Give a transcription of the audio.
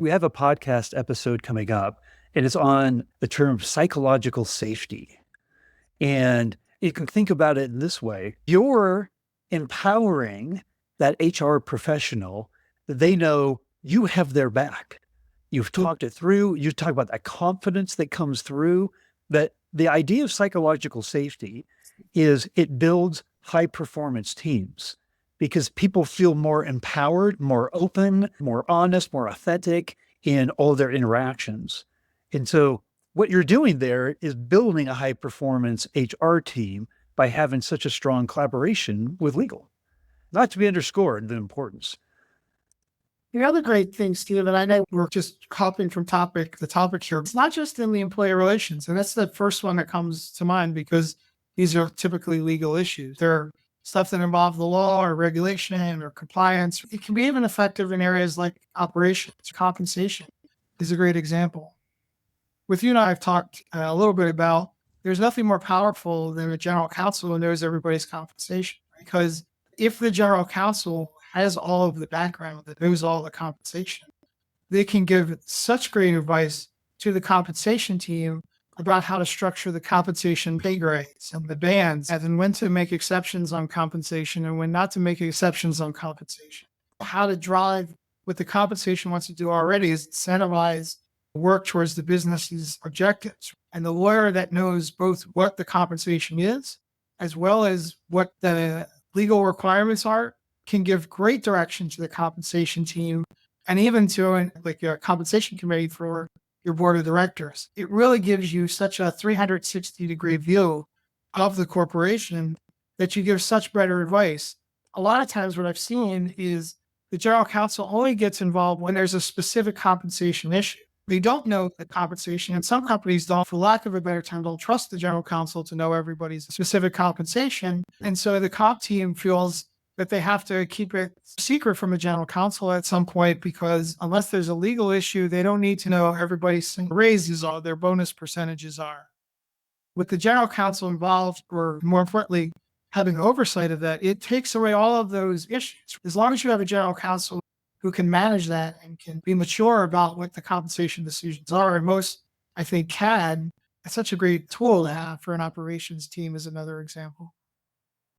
We have a podcast episode coming up, and it's on the term psychological safety. And you can think about it in this way. You're empowering that HR professional that they know you have their back. You've talked it through. You talk about that confidence that comes through. That the idea of psychological safety is it builds high performance teams because people feel more empowered, more open, more honest, more authentic in all their interactions. And so what you're doing there is building a high performance HR team by having such a strong collaboration with legal. Not to be underscored, the importance. The other great thing, Steve, and I know we're just hopping from topic to topic here, it's not just in the employee relations. And that's the first one that comes to mind because these are typically legal issues. They're stuff that involve the law or regulation or compliance. It can be even effective in areas like operations. Compensation is a great example. With you and I, I've talked a little bit about there's nothing more powerful than a general counsel who knows everybody's compensation. Because if the general counsel has all of the background, that knows all the compensation, they can give such great advice to the compensation team about how to structure the compensation pay grades and the bands, and then when to make exceptions on compensation and when not to make exceptions on compensation. How to drive what the compensation wants to do already is incentivize work towards the business's objectives. And the lawyer that knows both what the compensation is, as well as what the legal requirements are, can give great direction to the compensation team and even to like your compensation committee for your board of directors. It really gives you such a 360-degree view of the corporation that you give such better advice. A lot of times what I've seen is the general counsel only gets involved when there's a specific compensation issue. They don't know the compensation, and some companies don't, for lack of a better term, don't trust the general counsel to know everybody's specific compensation. And so the comp team feels that they have to keep it secret from the general counsel at some point because unless there's a legal issue, they don't need to know everybody's raises or their bonus percentages are. With the general counsel involved, or more importantly, having oversight of that, it takes away all of those issues. As long as you have a general counsel who can manage that and can be mature about what the compensation decisions are, and most, I think, can, it's such a great tool to have for an operations team is another example.